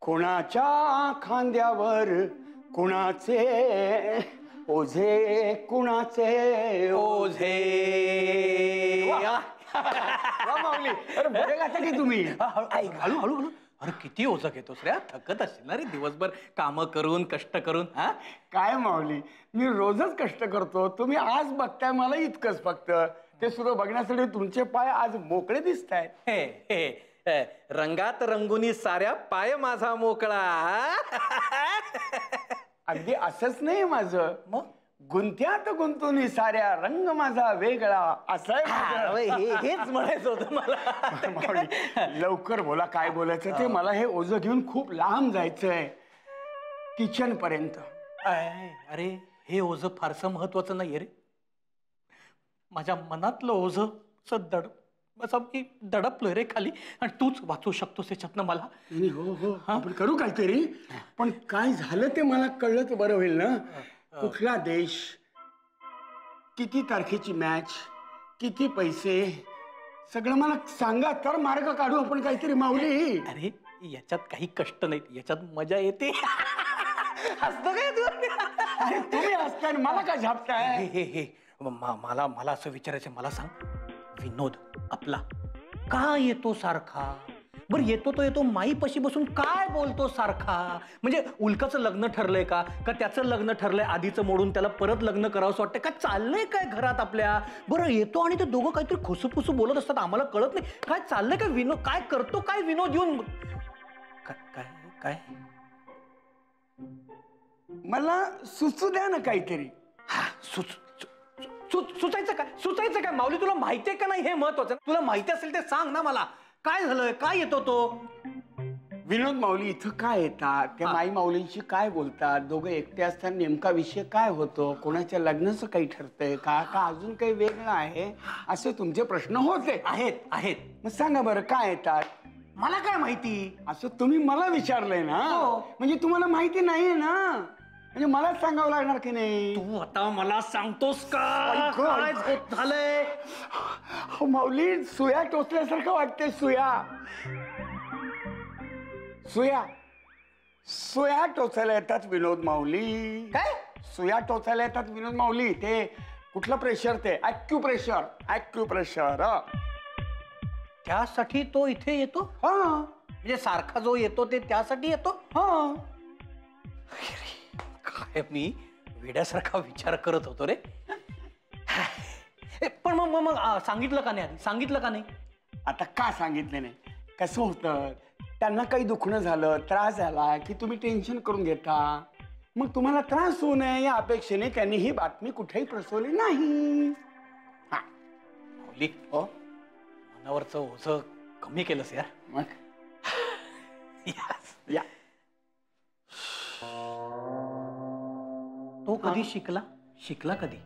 कुणाच्या खांद्यावर कुणाचे ओझे, कुणाचे ओझे. माऊली, अरे बरे गाता की तुम्ही? हळू हळू हळू. अरे किती ओझं घेतोस रे, थकत असतील ना रे दिवसभर काम करून कष्ट करून. हा काय माऊली, मी रोजच कष्ट करतो. तुम्ही आज बघताय मला इतकंच फक्त. ते सुद्धा बघण्यासाठी तुमचे पाय आज मोकळे दिसत आहेत. हे हे रंगात रंगुनी साऱ्या पाय माझा मोकळा. अगदी असंच नाही माझं, मग गुंत्यात गुंतून साऱ्या रंग माझा वेगळा असं आहे. हेच म्हणायचं होतं मला. माऊली, लवकर बोला काय बोलायचं ते. मला हे ओझं घेऊन खूप लांब जायचंय, किचन पर्यंत. अरे हे ओझं फारसं महत्वाचं नाहीये रे. माझ्या मनातलं ओझं सदड असं मी दडपलोय रे खाली, आणि तूच वाचवू शकतोस याच्यातनं मला. हो हो, आपण करू काहीतरी. पण काय झालं ते मला कळलं तर बरं होईल ना. कुठला देश, किती तारखेची मॅच, किती पैसे, सगळं मला सांगा तर मार्ग काढू आपण काहीतरी. माऊली, अरे याच्यात काही कष्ट नाहीत, याच्यात मजा येते. हसतो काय तू? अरे तुम्ही हसताय मला काय झापताय? हे मला मला असं विचारायचं, मला सांग विनोद आपला का येतो सारखा? बरं येतो तो येतो, माईपाशी बसून काय बोलतो सारखा? म्हणजे उल्काचं लग्न ठरलंय का त्याचं लग्न ठरलंय आधीचं मोडून त्याला परत लग्न करावंसं वाटतं का? चाललंय काय घरात आपल्या? बरं येतो आणि ते दोघं काहीतरी खुसूपुसू बोलत असतात, आम्हाला कळत नाही काय चाललंय. काय विनोद काय करतो, काय विनोद येऊन काय काय मला सुचू द्या ना काहीतरी. सुचायचं काय माऊली? तुला माहितीये का नाही हे महत्वाचं. तुला माहिती असेल ते सांग ना मला. काय झालंय, काय येतो तो विनोद? माऊली इथं काय येतात, त्या माई माऊलींशी काय बोलतात, दोघं एकटे असताना नेमका विषय काय होतो, कोणाच्या लग्नाचं काही ठरतंय का का अजून काही वेगळं आहे, असे तुमचे प्रश्न होते. आहेत. मग सांगा बरं काय येतात. मला काय माहिती असं तुम्ही मला विचारलंय ना. म्हणजे तुम्हाला माहिती नाहीये ना, म्हणजे मलाच सांगावं लागणार की नाही? तू आता मला सांगतोस का काय झालंय? माऊली सुया टोचल्यासारखं वाटतंय. सुया टोचायला येतात विनोद माऊली. काय सुया टोचायला येतात विनोद माऊली? ते कुठलं प्रेशर? ते ॲक्युप्रेशर. त्यासाठी तो इथे येतो? हा, म्हणजे सारखा जो येतो ते त्यासाठी येतो? हा. काय मी वेड्यासारखा विचार करत होतो रे. पण मग सांगितलं का नाही? सांगितलं का नाही? आता का सांगितलं नाही? कसं होतं, त्यांना काही दुखणं झालं, त्रास झाला की तुम्ही टेन्शन करून घेता. मग तुम्हाला त्रास होऊ नये या अपेक्षेने त्यांनी ही बातमी कुठेही पसरवली नाही. हो, मनावरचं ओझं कमी केलंस यार. मग या तो कधी शिकला कधी?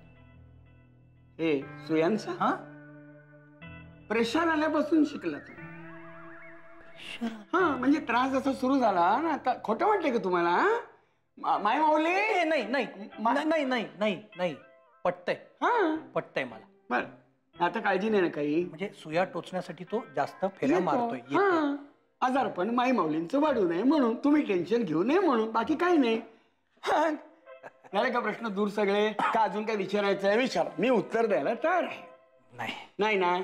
हे सुयांचा हा प्रेशर आल्यापासून शिकला तो. हा, म्हणजे त्रास जसा सुरू झाला ना. आता खोटं वाटतंय का तुम्हाला? माय माऊली, नाही पटतंय मला. बर, आता काळजी नाही ना काही? म्हणजे सुया टोचण्यासाठी तो जास्त फेऱ्या मारतोय. आजारपण माई माऊलींचं वाढू नये म्हणून, तुम्ही टेन्शन घेऊ नये म्हणून, बाकी काही नाही. झाले का प्रश्न दूर सगळे? का अजून काय विचारायचं आहे? विचारा, मी उत्तर द्यायला तयार आहे. नाही ना?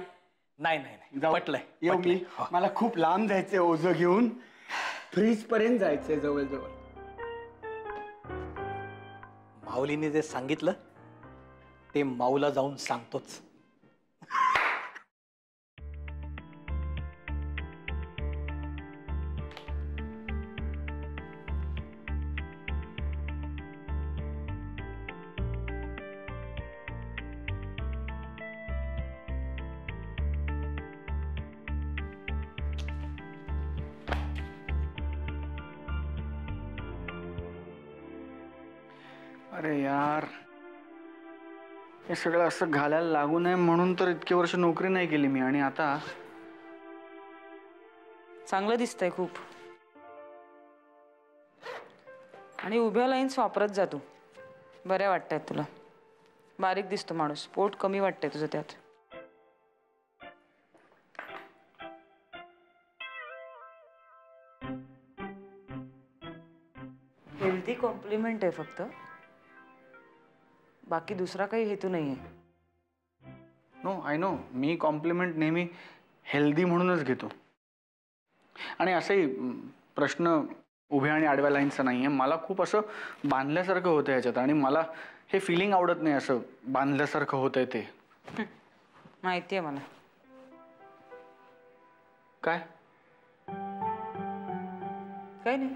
नाही जाऊ, पटलंय. येऊ मी. मला खूप लांब जायचंय ओझं घेऊन, फ्रीज पर्यंत जायचंय जवळ. माऊलीने जे सांगितलं ते माऊला जाऊन सांगतोच. अरे यार, हे सगळं असं घालायला लागू नये म्हणून तर इतके वर्ष नोकरी नाही केली मी. आणि आता चांगलं दिसतंय खूप. आणि उभ्या लाईन्स वापरत जा तू. बऱ्या वाटतायत तुला. बारीक दिसतो माणूस. पोट कमी वाटतंय तुझं त्यात. हेल्दी कॉम्प्लिमेंट आहे फक्त, बाकी दुसरा काही हेतू नाहीये. नो आय नो, मी कॉम्प्लिमेंट नेहमी हेल्दी म्हणूनच घेतो. आणि असंही प्रश्न उभ्या आणि आडव्या लाईनचा नाही आहे. मला खूप असं बांधल्यासारखं होतं ह्याच्यात, आणि मला हे फिलिंग आवडत नाही असं बांधल्यासारखं होतंय ते. माहिती आहे मला. काय काही नाही,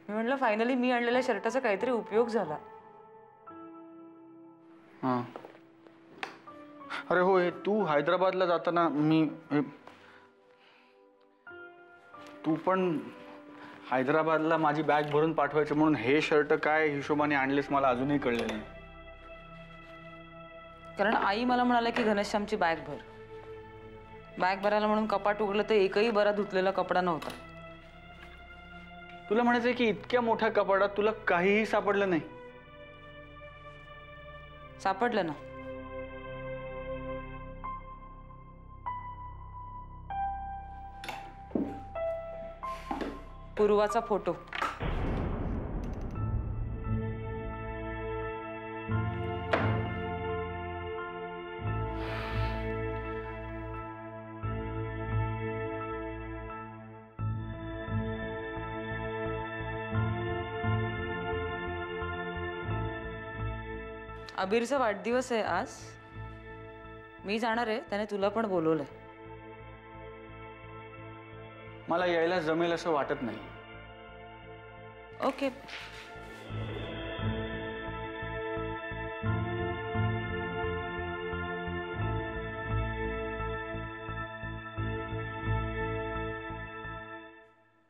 मी म्हटलं फायनली मी आणलेल्या शर्टाचा काहीतरी उपयोग झाला. हां, अरे हो, हे तू हैदराबादला जाताना तू पण हैदराबादला माझी बॅग भरून पाठवायचं म्हणून हे शर्ट काय हिशोबाने आणलेस मला अजूनही कळलं नाही. कारण आई मला म्हणाले की घनश्यामची बॅग भर. बॅग भरायला म्हणून कपाट उघडलं तर एकही बरा धुतलेला कपडा नव्हता. तुला म्हणायचंय की इतक्या मोठ्या कपाटात तुला काहीही सापडलं नाही? सापडलं ना. पूर्वाचा फोटो. अबीरचा वाढदिवस आहे आज. मी जाणार आहे, त्याने तुला पण बोलवलंय. मला यायला जमेल असं वाटत नाही. ओके.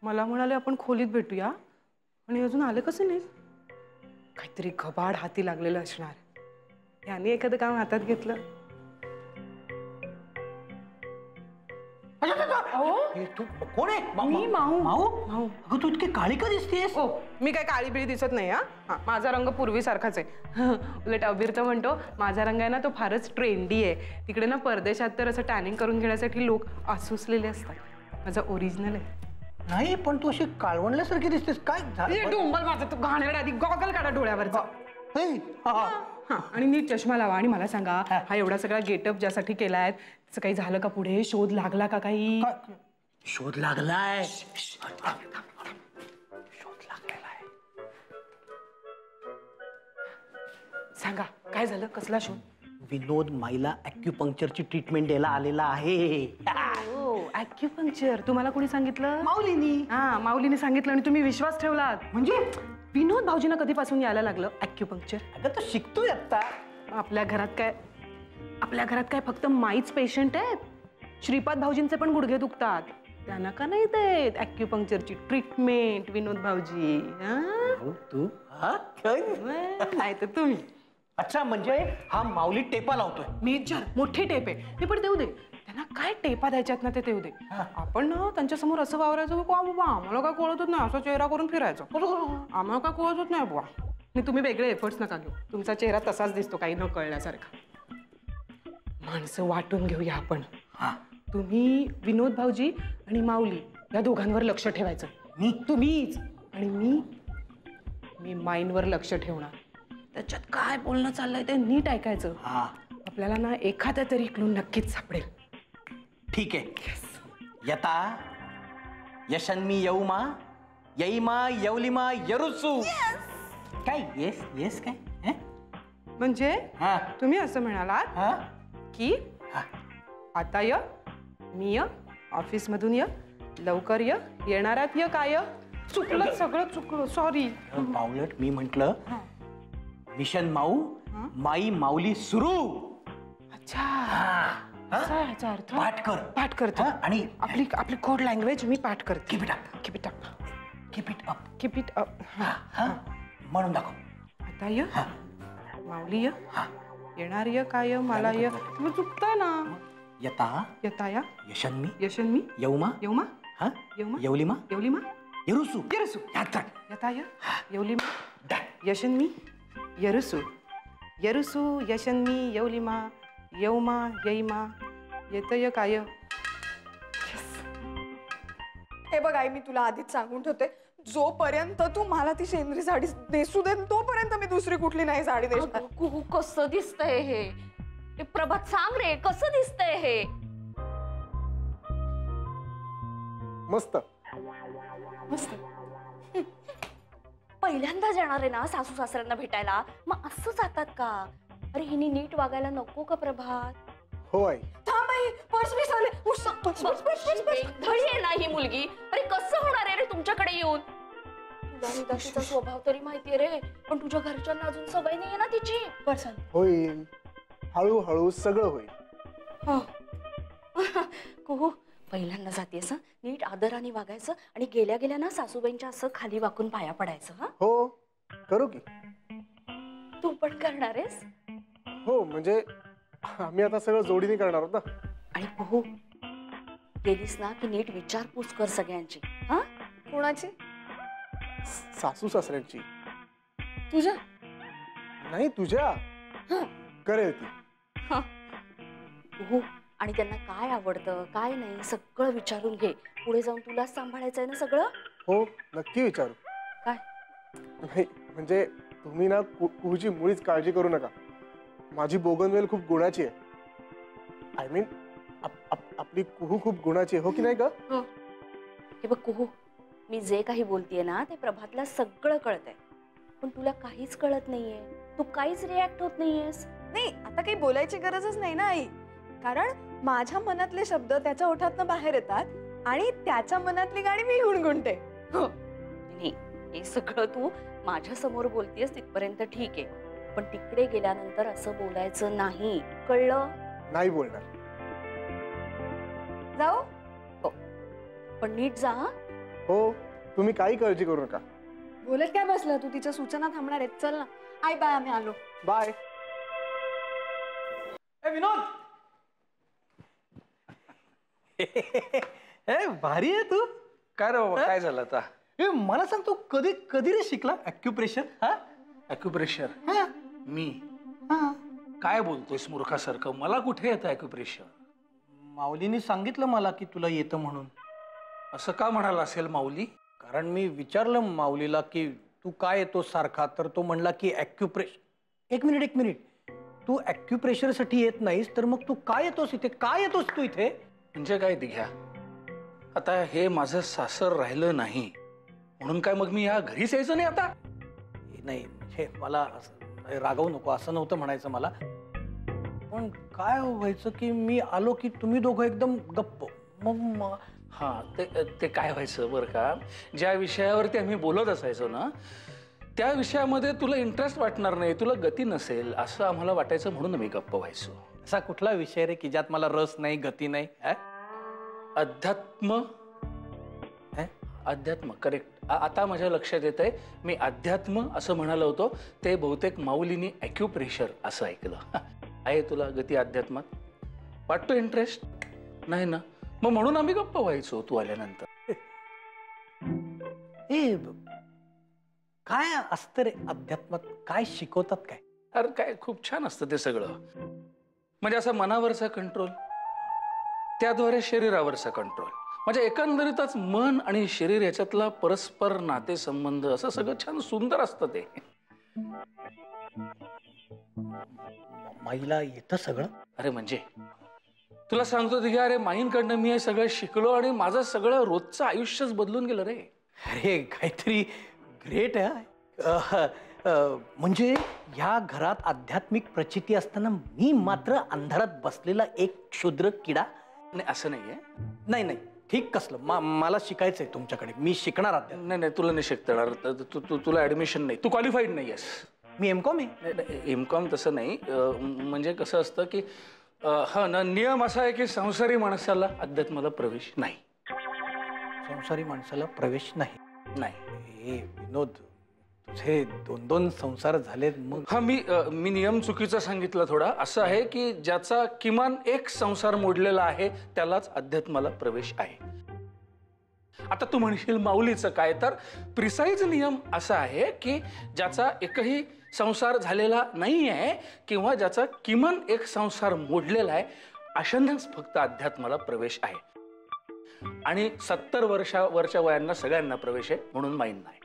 मला म्हणाले आपण खोलीत भेटूया, आणि अजून आले कसे नाही? काहीतरी घबाड हाती लागलेलं असणार. याने एखादं काम हातात घेतलं. हे तू कोण आहे? मी माऊ. माऊ? माऊ. अगं तू इतकी काळी का दिसतेस? ओ, मी काय काळी बिळी दिसत नाही. हा, माझा रंग पूर्वीसारखाच आहे. उलट अबीर तर म्हणतो माझा रंग आहे ना तो फारच ट्रेंडी आहे. तिकडे ना परदेशात तर असं टॅनिंग करून घेण्यासाठी लोक आसुसलेले असतात. माझा ओरिजिनल आहे. नाही, पण तू अशी काळवंडल्यासारखी दिसतेस. काय झालं? डोंबल माझा तू घाणेरडा. आधी गॉगल काढा डोळ्यावरचा. हा, आणि नीट चष्मा लावा आणि मला सांगा, हा एवढा सगळा गेटअप ज्यासाठी केलाय त्याचं काही झालं का? पुढे शोध लागला का काही? शोध लागलाय. शोध लागलेला आहे. सांगा काय झालं? कसला शोध? विनोद माईला ॲक्युपंक्चरची ट्रीटमेंट द्यायला आलेला आहे. ओ, ॲक्युपंक्चर तुम्हाला कोणी सांगितलं? माऊलीनी. हा, माऊलीने सांगितलं आणि तुम्ही विश्वास ठेवलात. म्हणजे विनोद भाऊजींना कधीपासून यायला लागलं ॲक्युपंक्चर? अगं तो शिकतोय आता. आपल्या घरात काय फक्त माईच पेशंट आहेत? श्रीपाद भाऊजींचे पण गुडघे दुखतात. त्यांना का नाही देत ॲक्युपंक्चरची ट्रीटमेंट विनोद भाऊजी? तू नाही तर तुम्ही. अच्छा, म्हणजे हा माऊली टेपा लावतोय. मेजर मोठी टेप आहे. मी पण देऊ दे त्यांना. काय टेपा द्यायच्यात ना ते देऊ दे. आपण ना त्यांच्यासमोर असं वावरायचं की बाबा आम्हाला काय कळतच नाही, असा चेहरा करून फिरायचं. आम्हाला काय कळतच नाही बुवा. आणि तुम्ही वेगळे एफर्ट्स नका घेऊ. तुमचा चेहरा तसाच दिसतो काही न कळल्यासारखा. माणसं वाटून घेऊया आपण. तुम्ही विनोद भाऊजी आणि माऊली या दोघांवर लक्ष ठेवायचं. तुम्हीच. आणि मी माईंवर लक्ष ठेवणार. त्याच्यात काय बोलणं चाललंय ते नीट ऐकायचं. आपल्याला ना एखाद्या तरी क्लू नक्कीच सापडेल. ठीक आहे. यता यशन्मी यौमा यईमा यवलिमा यरुसू. काय येस येस काय? म्हणजे तुम्ही असं म्हणालात की आता य, मी य, ऑफिसमधून य, लवकर य, येणाऱ्यात य, काय चुकलं, सगळं चुकलं. सॉरी. पावलट मी म्हंटल मिशन माऊ माई माऊली सुरू. अच्छा, ह्याचा अर्थ पाठ करतो. आणि आपली कोड लँग्वेज मी पाठ करते. Keep it up, keep it up, keep it up, keep it up. म्हणून दाखव. आता य, माऊली य, येणार य, काय मला य. तुम्ही चुकताय ना. यता यताया यशन्मी यशन्मी यौमा यौमा यौमा यवलिमा यवलिमा यरुसू. यरुसू. यताय यवलिमा यशन्मी यरुसू. यरुसू यशन्मी यवलिमा यौमा यईमा येतय काय. हे बघ आई, मी तुला आधीच सांगून ठेवते, जोपर्यंत तू मला ती शेंद्री साडी नेसू दे तोपर्यंत मी दुसरी कुठली नाही साडी नेसणार. अगं, कुहू, कसं दिसतंय हे? ए, प्रभात सांग रे, कसं दिसतंय हे? मस्त. मस्त. पहिल्यांदाच येणार आहे ना सासू सासऱ्यांना भेटायला, मग असं जातात का? अरे हिने नीट वागायला नको का प्रभात? हो आई. थांब आई, पर्स विसरले. उश्श, purse, purse, purse, purse, purse. धडी आहे ना ही मुलगी. अरे कसं होणार आहे रे तुमच्याकडे येऊन? तुला निदा तिचा स्वभाव तरी माहितीये रे, पण तुझ्या घरच्यांना अजून सवय नाहीये ना तिची. पर्स आण. होईल, हळूहळू सगळं होईल. हो. कुहू, पहिल्यांदा जातेस हं? नीट आदराने वागायचं आणि गेल्या गेल्या ना सासूबाईंच्या असं खाली वाकून पाया पडायचं. हा, हो, करू की. तू पण करणार आहेस? हो, म्हणजे आम्ही आता सगळं जोडीने करणार आहोत ना. आणि कुहू, गेलीस ना की नीट विचारपूस कर सगळ्यांची. हा, कोणाची? सासू सासऱ्यांची. तुझ्या? नाही, तुझ्या. करेल ती. कुहू, आणि त्यांना काय आवडतं काय नाही सगळं विचारून घे. पुढे जाऊन तुलाच सांभाळायचं आहे ना सगळं. हो, नक्की विचारू. काय? नाही, म्हणजे तुम्ही ना कुहूची मुळीच काळजी करू नका. माझी बोगनवेल खूप गुणाची आहे. आय मीन आपली कुहू खूप गुणाची आहे, हो की नाही का? हे बघ कुहू, मी जे काही बोलतेय ना ते प्रभातला सगळं कळतंय, पण तुला काहीच कळत नाहीये. तू काहीच रिॲक्ट होत नाहीयेस. नाही, आता काही बोलायची गरजच नाही ना आई, कारण माझ्या मनातले शब्द त्याच्या ओठातनं बाहेर येतात आणि त्याच्या मनातली गाणी मी गुणगुणते. नाही, हे सगळं तू माझ्या समोर बोलतेस तिथपर्यंत ठीक आहे, पण तिकडे गेल्यानंतर असं बोलायचं नाही, कळलं? नाही बोलणार. जाऊ? पण नीट जा. हो, तुम्ही काही काळजी करू नका. बोलत काय बसलं तू? तिच्या सूचना थांबणार आहेत. चल ना आई, बाय, आम्ही आलो. बाय. विनोद. ए, भारी आहे तू. काय रे बाबा, काय झालं आता? ए, मला सांग, तू कधी कधी रे शिकला ॲक्युप्रेशर? हा, ॲक्युप्रेशर? मी काय बोलतोयस मूर्खासारखं? मला कुठे येतं ॲक्युप्रेशर? माऊलीने सांगितलं मला की तुला येतं म्हणून. असं का म्हणाला असेल माऊली? कारण मी विचारलं माऊलीला की तू काय येतो सारखा, तर तो म्हणला की ॲक्युप्रेशर. एक मिनिट, तू ॲक्युप्रेशरसाठी येत नाहीस तर मग तू काय येतोस इथे? काय येतोस तू इथे? म्हणजे काय दिघ्या, आता हे माझं सासर राहिलं नाही म्हणून काय मग मी या घरीच यायचं नाही आता? नाही, म्हणजे मला रागवू नको असं नव्हतं म्हणायचं मला, पण काय व्हायचं की मी आलो की तुम्ही दोघं एकदम गप्प. मग हा, ते काय व्हायचं बरं का, ज्या विषयावरती आम्ही बोलत असायचो ना त्या विषयामध्ये तुला इंटरेस्ट वाटणार नाही, तुला गती नसेल असं आम्हाला वाटायचं, म्हणून मी गप्प व्हायचो. असा कुठला विषय रे की ज्यात मला रस नाही, गती नाही? अध्यात्म. अध्यात्म, करेक्ट. आता माझ्या लक्षात येत आहे, मी अध्यात्म असं म्हणालो होतो, ते बहुतेक माऊलीनी ॲक्युप्रेशर असं ऐकलं. आहे तुला गती अध्यात्मात? वाटतो इंटरेस्ट? नाही ना, मग म्हणून आम्ही गप्प व्हायचो तू आल्यानंतर. ए, काय असतं रे अध्यात्मात? काय शिकवतात काय? अरे काय खूप छान असतं ते सगळं. म्हणजे असं मनावरचा कंट्रोल, त्याद्वारे शरीरावरचा कंट्रोल, म्हणजे एकंदरीतच मन आणि शरीर याच्यातला परस्पर नातेसंबंध असं सगळं छान सुंदर असतं ते. माईला येतं सगळं? अरे म्हणजे तुला सांगतो की अरे माईंकडनं मी हे सगळं शिकलो आणि माझं सगळं रोजचं आयुष्यच बदलून गेलं रे. अरे काहीतरी ग्रेट आहे. म्हणजे ह्या घरात आध्यात्मिक प्रचिती असताना मी मात्र अंधारात बसलेला एक क्षुद्र किडा? नाही, असं नाहीये. नाही, ठीक कसलं. मला शिकायचंय तुमच्याकडे, मी शिकणार अध्यात्म. नाही, तुला नाही शिकता येणार. तुला ऍडमिशन नाही, तू क्वालिफाईड नाही आहेस. मी एमकॉम आहे. एमकॉम तसं नाही, म्हणजे कसं असतं की हा ना, नियम असा आहे की संसारी माणसाला अध्यात्माला प्रवेश नाही. संसारी माणसाला प्रवेश नाही? नाही. ए विनोद, तुझे 2 संसार झालेत मग? हा, मी नियम चुकीचा सांगितला थोडा. असं आहे की ज्याचा किमान एक संसार मोडलेला आहे त्यालाच अध्यात्माला प्रवेश आहे. आता तू म्हणशील माऊलीचं काय, तर प्रिसाईज नियम असा आहे की ज्याचा एकही संसार झालेला नाही आहे किंवा ज्याचा किमान एक संसार मोडलेला आहे अशांनाच फक्त अध्यात्माला प्रवेश आहे. आणि 70 वर्षावरच्या वयांना सगळ्यांना प्रवेश आहे म्हणून माईन नाही.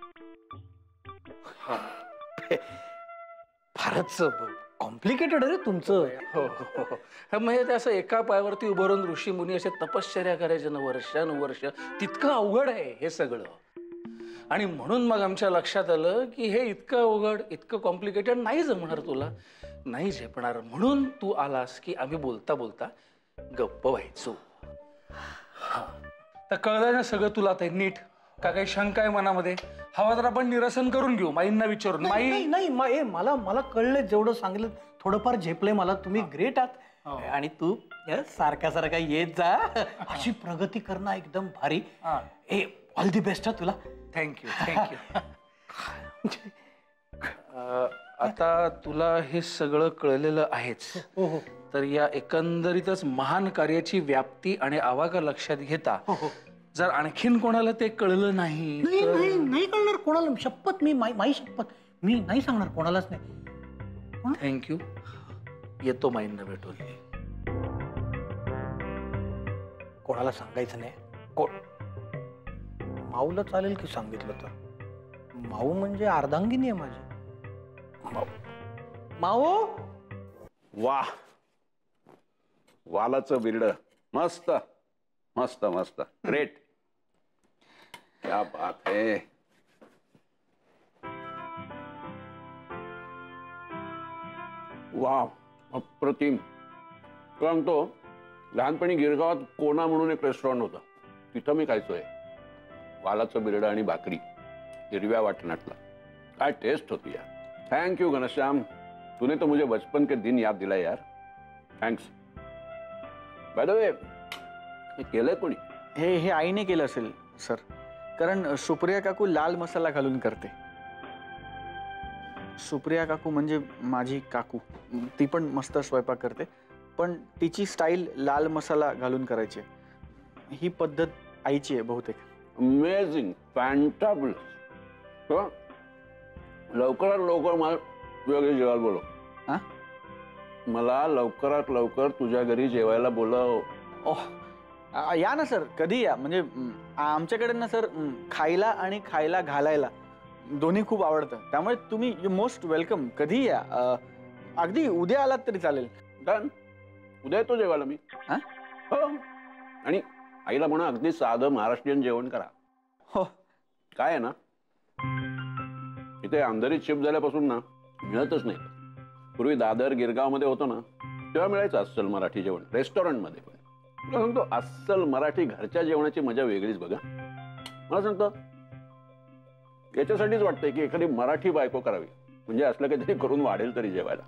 फारच कॉम्प्लिकेटेड आहे रे तुमचं. हो हो हो. म्हणजे ते असं एका पायावरती उभं राहून ऋषी मुनी असे तपश्चर्या करायचे ना वर्षानुवर्ष, तितकं अवघड आहे हे सगळं. आणि म्हणून मग आमच्या लक्षात आलं की हे इतकं अवघड, इतकं कॉम्प्लिकेटेड नाही जमणार तुला, नाही झेपणार. म्हणून तू आलास की आम्ही बोलता बोलता गप्प व्हायचो. तर कळलं ना सगळं तुला ते नीट? का काही शंका आहे मनामध्ये? हवा तर आपण निरसन करून घेऊ माईंना विचारून. नाही नाही मला कळलं, जेवढं सांगितलं थोडंफार झेपलंय मला. तुम्ही ग्रेट आहात. आणि तू सारखा सारखा येत जा. अशी प्रगती करणं एकदम भारी. ऑल दी बेस्ट तुला. Thank you thank you. आता तुला हे सगळं कळलेलं आहेच, तर या एकंदरीतच महान कार्याची व्याप्ती आणि आवाका लक्षात घेता जर आणखीन कोणाला ते कळलं नाही नाही कळणार कोणाला. शपथ, मी माई शपथ, मी नाही सांगणार कोणालाच नाही. थँक्यू. येतो माईंना भेटून. कोणाला सांगायचं नाही. माऊला चालेल की सांगितलं तर? माऊ म्हणजे अर्धांगिनी आहे माझी. माऊ. वाह, वालाचं बिरड मस्त मस्त मस्त. ग्रेट, क्या बात है. वाह, अप्रतिम. सांगतो, लहानपणी गिरगावात कोना म्हणून एक रेस्टॉरंट होतं, तिथं मी खायचोय. वालाचं बिरड आणि भाकरी हिरव्या वाटणातला. काय टेस्ट होती यार. थैंक यू घनश्याम, तूने तो मुझे बचपन के दिन याद दिलाए यार. थैंक्स. बाय द वे, हे केलंय कोणी? हे आईने केलं असेल सर, कारण सुप्रिया काकू लाल मसाला घालून करते. सुप्रिया काकू म्हणजे माझी काकू, ती पण मस्त स्वयंपाक करते, पण तिची स्टाईल लाल मसाला घालून करायची. ही पद्धत आईची आहे बहुतेक. अमेझिंग, फॅन्टाबुलस. लवकरात लवकर मला तुझ्या घरी जेवायला बोलव. हा? मला लवकरात लवकर तुझ्या घरी जेवायला बोलव. ओह, या ना सर, कधी या. म्हणजे आमच्याकडे ना सर, खायला आणि खायला घालायला दोन्ही खूप आवडतं, त्यामुळे तुम्ही यू मोस्ट वेलकम. कधी या. अगदी उद्या आलात तरी चालेल. डन, उद्या येतो जेवायला मी. हो, आणि आईला म्हणा अगदी साधं महाराष्ट्रीयन जेवण करा. हो. काय आहे ना, इथे अंधेरीत शिफ्ट झाल्यापासून ना मिळतच नाही. पूर्वी दादर गिरगाव मध्ये होतो ना, तेव्हा मिळायचं अस्सल मराठी जेवण रेस्टॉरंटमध्ये. पण तुला सांगतो, अस्सल मराठी घरच्या जेवणाची मजा वेगळीच बघा. मला सांगतो, याच्यासाठीच वाटतंय की एखादी मराठी बायको करावी, म्हणजे असलं काहीतरी करून वाढेल तरी जेवायला.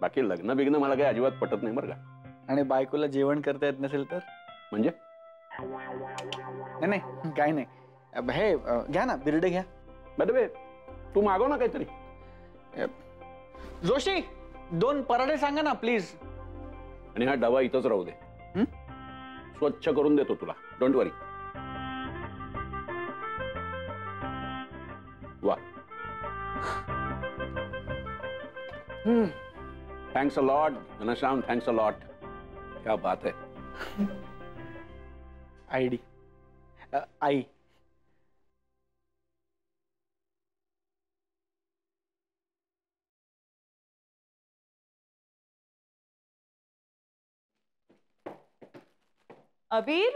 बाकी लग्न बिग्न मला काही अजिबात पटत नाही बरं का. आणि बायकोला जेवण करता येत नसेल तर? म्हणजे नाही काय नाही. हे घ्या ना, बिर्ड घ्या. बरे, तू मागव ना काहीतरी. जोशी, 2 पराठे सांगा ना प्लीज. आणि हा डबा इथंच राहू दे. स्वच्छ करून देतो तुला, डोंट वरी. वा, thanks a lot Ghanshyam, thanks a lot. क्या बात है. ID I. अबीर,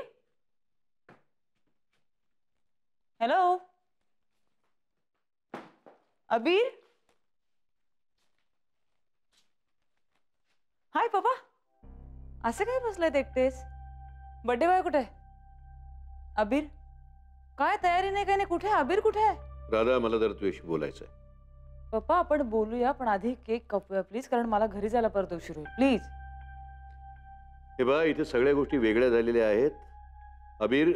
हॅलो अबीर. हाय पप्पा, असे काय बसलेत एकटेच? बर्थडे बॉय कुठे आहे? अबीर, काय तयारी नाही, काय नाही. कुठे आहे अबीर? कुठे आहे? राधा, मला जरा तुझ्याशी बोलायचंय. पप्पा, आपण बोलूया, पण आधी केक कापूया प्लीज, कारण मला घरी जायला परत उशीर होईल. प्लीज. हे बघ, इथे सगळ्या गोष्टी वेगळ्या झालेल्या आहेत. अबीर,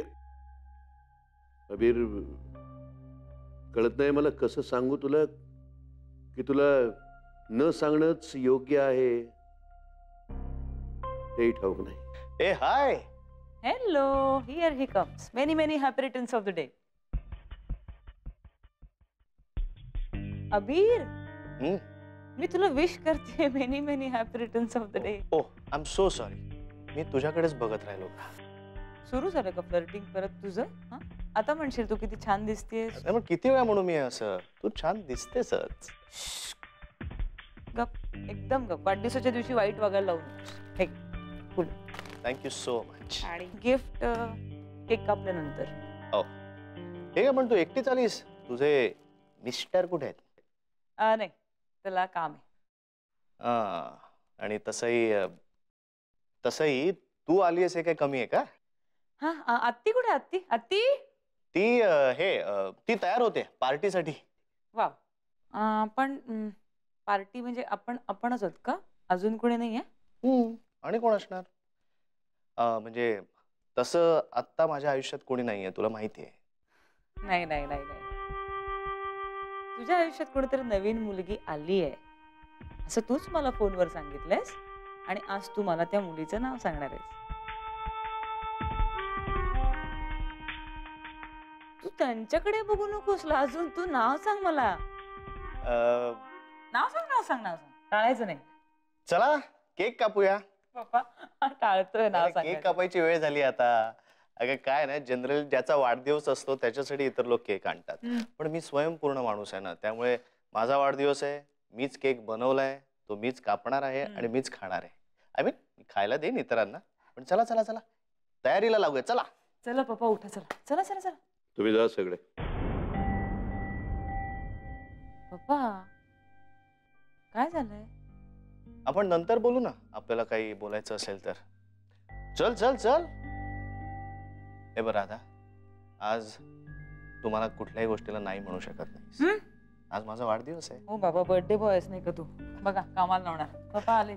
कळत नाही मला कसं सांगू तुला की तुला न सांगणंच योग्य आहे. ते ठाऊक नाही. ए हाय. Hello, here he comes. Many, many happy returns of the day. अबीर, मी तुला विश करते many many happy returns of the day. Oh, I am so sorry. मी तुझ्याकडेच बघत राहिलो. सुरू झालं का फ्लर्टिंग परत तुझं? हा? आता म्हणशील तू किती छान दिसतेस. अरे मग किती वेळा म्हणू मी असं? तू छान दिसतेसच. गप, एकदम गप. वाढदिवसाच्या दिवशी वाईट वागायला लावू नकोस. हे फुल थँक्यू सो मच. आणि गिफ्ट केक कापल्यानंतर. हो हे का पण तू एकटीच आलीस? तुझे मिस्टर कुठे आहेत? नाही, त्याला काम आहे. आणि तसंही तू आली हे काही कमी आहे का? हा आत्ती कुठे? आत्ती आत्ती ती ती तयार होते पार्टीसाठी. वा. पण पार्टी म्हणजे आपणच आहोत का? अजून कोणी नाहीये? आणि कोण असणार? म्हणजे तसं आत्ता माझ्या आयुष्यात कोणी नाहीये, तुला माहिती आहे. नाही नाही नाही नाही, तुझ्या आयुष्यात कोणीतरी नवीन मुलगी आली आहे असं तूच मला फोनवर सांगितलंयस आणि आज तू मला त्या मुलीचं नाव सांगणार आहेस. तू त्यांच्याकडे बघू नकोस अजून, तू नाव सांग मला. नाव सांग नाव सांग नाव सांग, टाळायचं नाही. चला केक कापूया. पप्पा टाळतोय नाव सांग. केक कापायची वेळ झाली आता. अगं काय नाही, जनरली ज्याचा वाढदिवस असतो त्याच्यासाठी इतर लोक केक आणतात, पण मी स्वयंपूर्ण माणूस आहे ना, त्यामुळे माझा वाढदिवस आहे, मीच केक बनवलाय, तो मीच कापणार आहे आणि मीच खाणार आहे. आय मीन खायला देईन इतरांना, पण चला चला चला तयारीला लागूया. चला चला पप्पा उठा, चला चला चला चला. तुम्ही जा सगळे. पप्पा काय झालंय? आपण नंतर बोलू ना, आपल्याला काही बोलायचं असेल तर. चल चल चल. हे बरं राधा, आज तुम्हाला कुठल्याही गोष्टीला नाही म्हणू शकत नाही. आज माझा वाढदिवस आहे. हो बाबा, बर्थडे बॉयच नाही का तू? बघा कामाला लावणार. पप्पा आले.